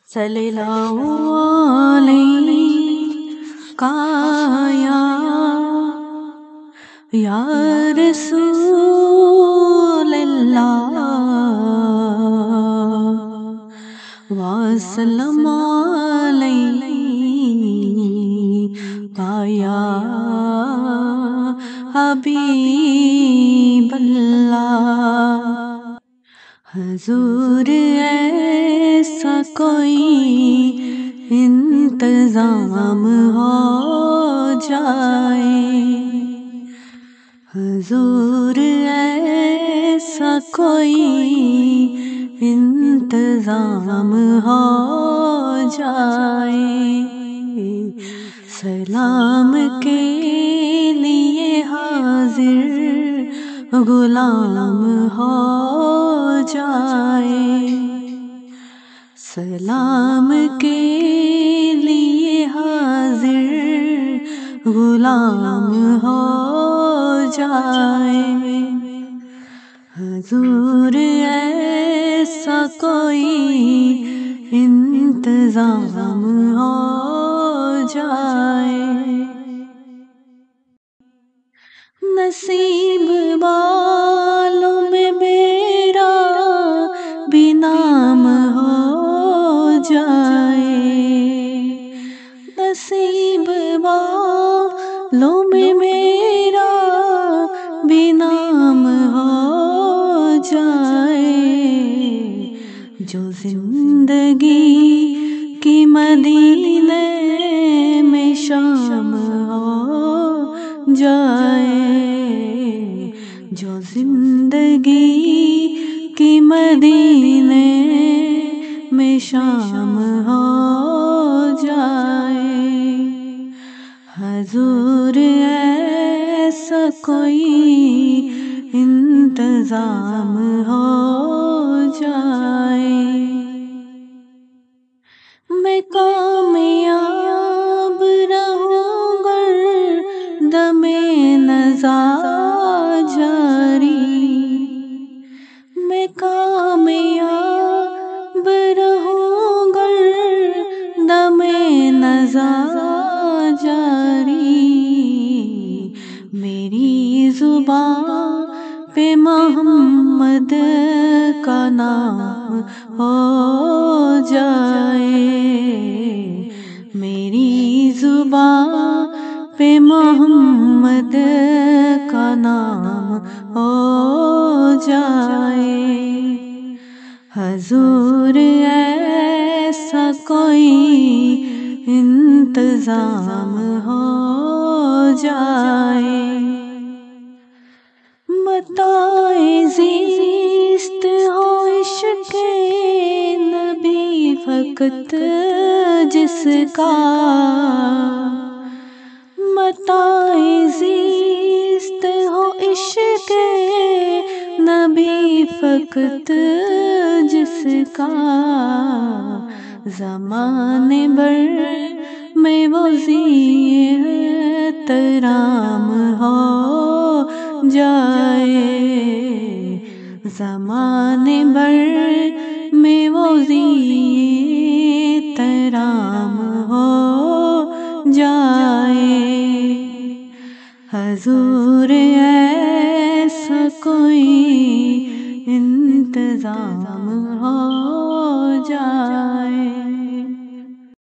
صلی اللہ علیہ یا رسول اللہ وسلم علیہ یا حبیب اللہ۔ حضور ایسا کوئی انتظام ہو جائے، حضور ایسا کوئی انتظام ہو جائے، سلام کے لیے حاضر غلام ہو جائے، سلام کے لیے حاضر غلام ہو جائے، حضور ایسا کوئی انتظام ہو جائے، نصیب والوں میں میرا بھی نام ہو جائے، نصیب والوں میں میرا بھی نام ہو جائے، جو زندگی کی مدینے میں شام ہو جائے، جو زندگی کی مدینے میں شام ہو جائے، حضور ایسا کوئی انتظام ہو جائے، میں کامیاب رہوں گا دم نزا جاری، میں کامیاب رہوں گا دم نزا جاری، میری زبان پہ محمد کا نام ہو جائے، میری زبان پہ محمد کا نام ہو جائے، حضور ایسا کوئی انتظام ہو جائے، متاع زیست ہو عشق نبی فقط جس کا، متاع زیست ہو عشق نبی فقط جس کا، زمانے بھر میں وہ احترام ہو جائے، زمانے بھر میں وہ احترام ہو جائے، حضور ایسا کوئی انتظام ہو جائے۔